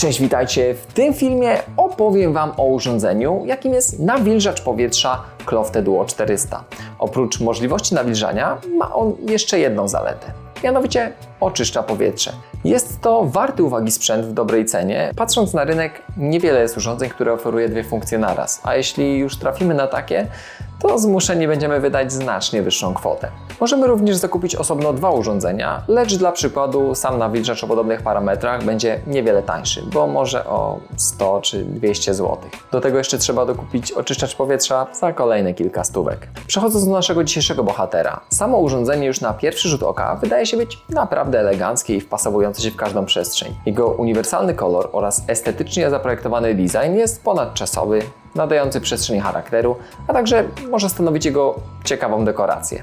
Cześć, witajcie! W tym filmie opowiem Wam o urządzeniu, jakim jest nawilżacz powietrza Klofte Duo 400. Oprócz możliwości nawilżania ma on jeszcze jedną zaletę. Mianowicie oczyszcza powietrze. Jest to warty uwagi sprzęt w dobrej cenie. Patrząc na rynek, niewiele jest urządzeń, które oferuje dwie funkcje naraz. A jeśli już trafimy na takie, to zmuszeni będziemy wydać znacznie wyższą kwotę. Możemy również zakupić osobno dwa urządzenia, lecz dla przykładu sam nawilżacz o podobnych parametrach będzie niewiele tańszy, bo może o 100 czy 200 zł. Do tego jeszcze trzeba dokupić oczyszczacz powietrza za kolejne kilka stówek. Przechodząc do naszego dzisiejszego bohatera. Samo urządzenie już na pierwszy rzut oka wydaje się być naprawdę eleganckie i wpasowujące się w każdą przestrzeń. Jego uniwersalny kolor oraz estetycznie zaprojektowany design jest ponadczasowy, nadający przestrzeni charakteru, a także może stanowić jego ciekawą dekorację.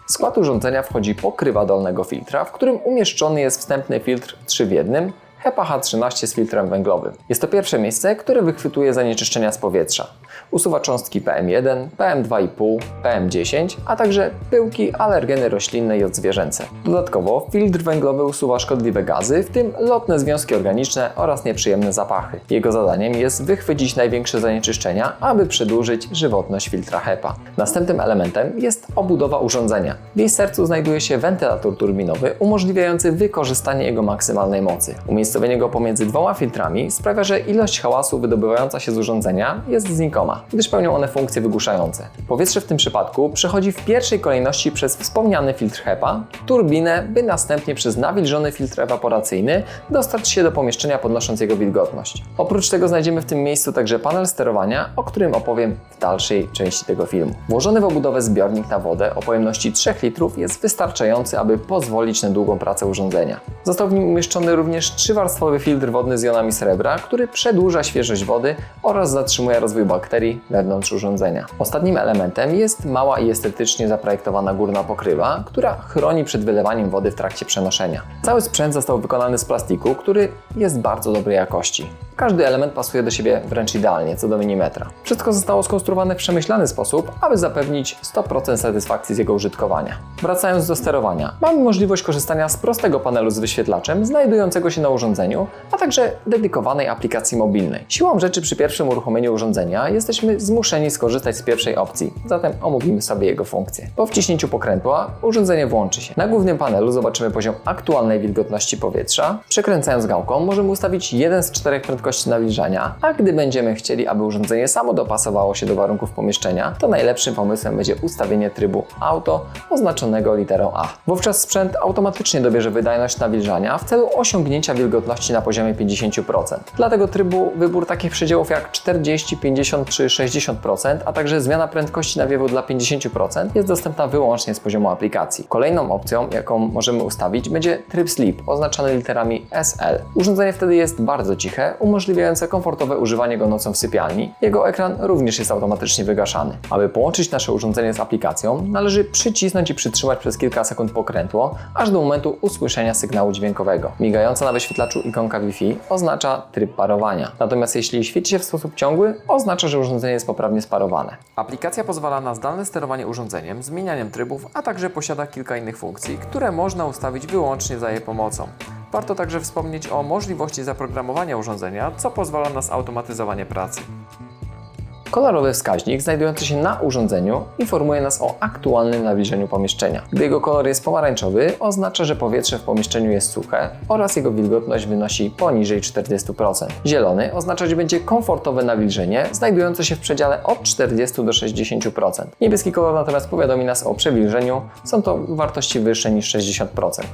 W skład urządzenia wchodzi pokrywa dolnego filtra, w którym umieszczony jest wstępny filtr 3 w 1, HEPA H13 z filtrem węglowym. Jest to pierwsze miejsce, które wychwytuje zanieczyszczenia z powietrza. Usuwa cząstki PM1, PM2,5, PM10, a także pyłki, alergeny roślinne i odzwierzęce. Dodatkowo filtr węglowy usuwa szkodliwe gazy, w tym lotne związki organiczne oraz nieprzyjemne zapachy. Jego zadaniem jest wychwycić największe zanieczyszczenia, aby przedłużyć żywotność filtra HEPA. Następnym elementem jest obudowa urządzenia. W jej sercu znajduje się wentylator turbinowy umożliwiający wykorzystanie jego maksymalnej mocy. Umiejscowienie go pomiędzy dwoma filtrami sprawia, że ilość hałasu wydobywająca się z urządzenia jest znikoma, gdyż pełnią one funkcje wygłuszające. Powietrze w tym przypadku przechodzi w pierwszej kolejności przez wspomniany filtr HEPA, turbinę, by następnie przez nawilżony filtr ewaporacyjny dostać się do pomieszczenia, podnosząc jego wilgotność. Oprócz tego znajdziemy w tym miejscu także panel sterowania, o którym opowiem w dalszej części tego filmu. Włożony w obudowę zbiornik na wodę o pojemności 3 litrów jest wystarczający, aby pozwolić na długą pracę urządzenia. Został w nim umieszczony również 3-warstwowy filtr wodny z jonami srebra, który przedłuża świeżość wody oraz zatrzymuje rozwój bakterii wewnątrz urządzenia. Ostatnim elementem jest mała i estetycznie zaprojektowana górna pokrywa, która chroni przed wylewaniem wody w trakcie przenoszenia. Cały sprzęt został wykonany z plastiku, który jest bardzo dobrej jakości. Każdy element pasuje do siebie wręcz idealnie, co do milimetra. Wszystko zostało skonstruowane w przemyślany sposób, aby zapewnić 100% satysfakcji z jego użytkowania. Wracając do sterowania, mamy możliwość korzystania z prostego panelu z wyświetlaczem znajdującego się na urządzeniu, a także dedykowanej aplikacji mobilnej. Siłą rzeczy przy pierwszym uruchomieniu urządzenia jesteśmy zmuszeni skorzystać z pierwszej opcji, zatem omówimy sobie jego funkcje. Po wciśnięciu pokrętła urządzenie włączy się. Na głównym panelu zobaczymy poziom aktualnej wilgotności powietrza. Przekręcając gałką możemy ustawić jeden z 4 prędkości nawilżania, a gdy będziemy chcieli, aby urządzenie samo dopasowało się do warunków pomieszczenia, to najlepszym pomysłem będzie ustawienie trybu Auto oznaczonego literą A. Wówczas sprzęt automatycznie dobierze wydajność nawilżania w celu osiągnięcia wilgotności na poziomie 50%. Dla tego trybu wybór takich przedziałów jak 40, 50 czy 60%, a także zmiana prędkości nawiewu dla 50% jest dostępna wyłącznie z poziomu aplikacji. Kolejną opcją, jaką możemy ustawić, będzie tryb Sleep oznaczony literami SL. Urządzenie wtedy jest bardzo ciche, umożliwiające komfortowe używanie go nocą w sypialni. Jego ekran również jest automatycznie wygaszany. Aby połączyć nasze urządzenie z aplikacją, należy przycisnąć i przytrzymać przez kilka sekund pokrętło, aż do momentu usłyszenia sygnału dźwiękowego. Migająca na wyświetlaczu ikonka Wi-Fi oznacza tryb parowania. Natomiast jeśli świeci się w sposób ciągły, oznacza, że urządzenie jest poprawnie sparowane. Aplikacja pozwala na zdalne sterowanie urządzeniem, zmienianiem trybów, a także posiada kilka innych funkcji, które można ustawić wyłącznie za jej pomocą. Warto także wspomnieć o możliwości zaprogramowania urządzenia, co pozwala na zautomatyzowanie pracy. Kolorowy wskaźnik znajdujący się na urządzeniu informuje nas o aktualnym nawilżeniu pomieszczenia. Gdy jego kolor jest pomarańczowy, oznacza, że powietrze w pomieszczeniu jest suche oraz jego wilgotność wynosi poniżej 40%. Zielony oznaczać będzie komfortowe nawilżenie znajdujące się w przedziale od 40 do 60%. Niebieski kolor natomiast powiadomi nas o przewilżeniu, są to wartości wyższe niż 60%.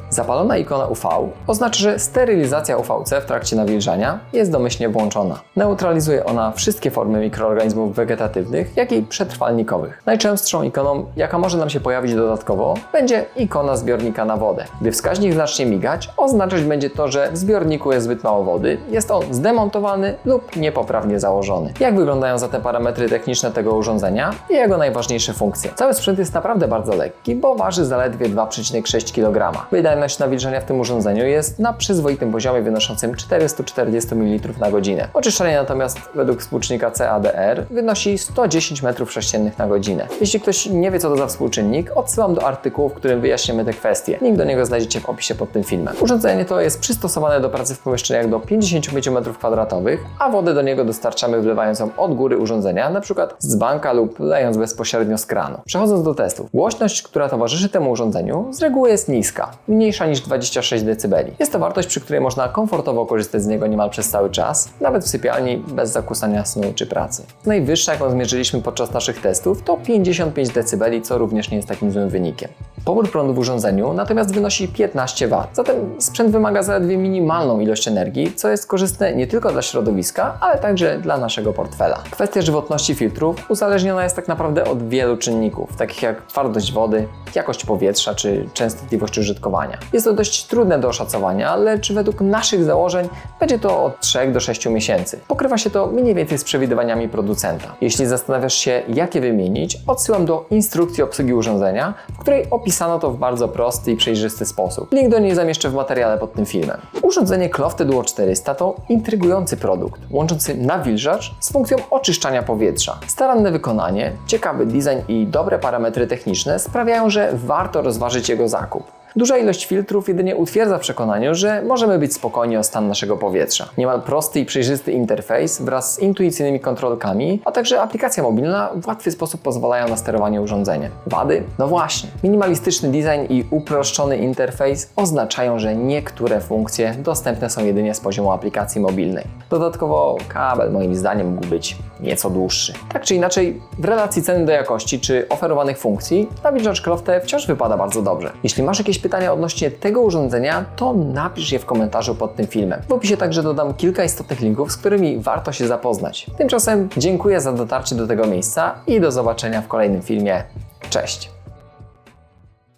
Zapalona ikona UV oznacza, że sterylizacja UVC w trakcie nawilżania jest domyślnie włączona. Neutralizuje ona wszystkie formy mikroorganizmów wegetatywnych, jak i przetrwalnikowych. Najczęstszą ikoną, jaka może nam się pojawić dodatkowo, będzie ikona zbiornika na wodę. Gdy wskaźnik zacznie migać, oznaczać będzie to, że w zbiorniku jest zbyt mało wody, jest on zdemontowany lub niepoprawnie założony. Jak wyglądają zatem parametry techniczne tego urządzenia i jego najważniejsze funkcje? Cały sprzęt jest naprawdę bardzo lekki, bo waży zaledwie 2,6 kg. Wydajność nawilżenia w tym urządzeniu jest na przyzwoitym poziomie wynoszącym 440 ml na godzinę. Oczyszczanie natomiast według współczynnika CADR wynosi 110 m3 na godzinę. Jeśli ktoś nie wie, co to za współczynnik, odsyłam do artykułu, w którym wyjaśnimy te kwestie. Link do niego znajdziecie w opisie pod tym filmem. Urządzenie to jest przystosowane do pracy w pomieszczeniach do 55 m2, a wodę do niego dostarczamy wlewając ją od góry urządzenia, np. z banka lub lejąc bezpośrednio z kranu. Przechodząc do testów. Głośność, która towarzyszy temu urządzeniu, z reguły jest niska, mniejsza niż 26 dB. Jest to wartość, przy której można komfortowo korzystać z niego niemal przez cały czas, nawet w sypialni, bez zakłócania snu czy pracy. Najwyższa, jaką zmierzyliśmy podczas naszych testów, to 55 dB, co również nie jest takim złym wynikiem. Pobór prądu w urządzeniu natomiast wynosi 15 W, zatem sprzęt wymaga zaledwie minimalną ilość energii, co jest korzystne nie tylko dla środowiska, ale także dla naszego portfela. Kwestia żywotności filtrów uzależniona jest tak naprawdę od wielu czynników, takich jak twardość wody, jakość powietrza czy częstotliwość użytkowania. Jest to dość trudne do oszacowania, lecz według naszych założeń będzie to od 3 do 6 miesięcy. Pokrywa się to mniej więcej z przewidywaniami producenta. Jeśli zastanawiasz się, jak je wymienić, odsyłam do instrukcji obsługi urządzenia, w której opisano to w bardzo prosty i przejrzysty sposób. Link do niej zamieszczę w materiale pod tym filmem. Urządzenie Klofte Duo 400 to intrygujący produkt, łączący nawilżacz z funkcją oczyszczania powietrza. Staranne wykonanie, ciekawy design i dobre parametry techniczne sprawiają, że warto rozważyć jego zakup. Duża ilość filtrów jedynie utwierdza w przekonaniu, że możemy być spokojni o stan naszego powietrza. Niemal prosty i przejrzysty interfejs wraz z intuicyjnymi kontrolkami, a także aplikacja mobilna w łatwy sposób pozwalają na sterowanie urządzeniem. Wady? No właśnie. Minimalistyczny design i uproszczony interfejs oznaczają, że niektóre funkcje dostępne są jedynie z poziomu aplikacji mobilnej. Dodatkowo kabel moim zdaniem mógł być nieco dłuższy. Tak czy inaczej, w relacji ceny do jakości czy oferowanych funkcji, nawilżacz Klofte wciąż wypada bardzo dobrze. Jeśli masz jakieś pytania odnośnie tego urządzenia, to napisz je w komentarzu pod tym filmem. W opisie także dodam kilka istotnych linków, z którymi warto się zapoznać. Tymczasem dziękuję za dotarcie do tego miejsca i do zobaczenia w kolejnym filmie. Cześć!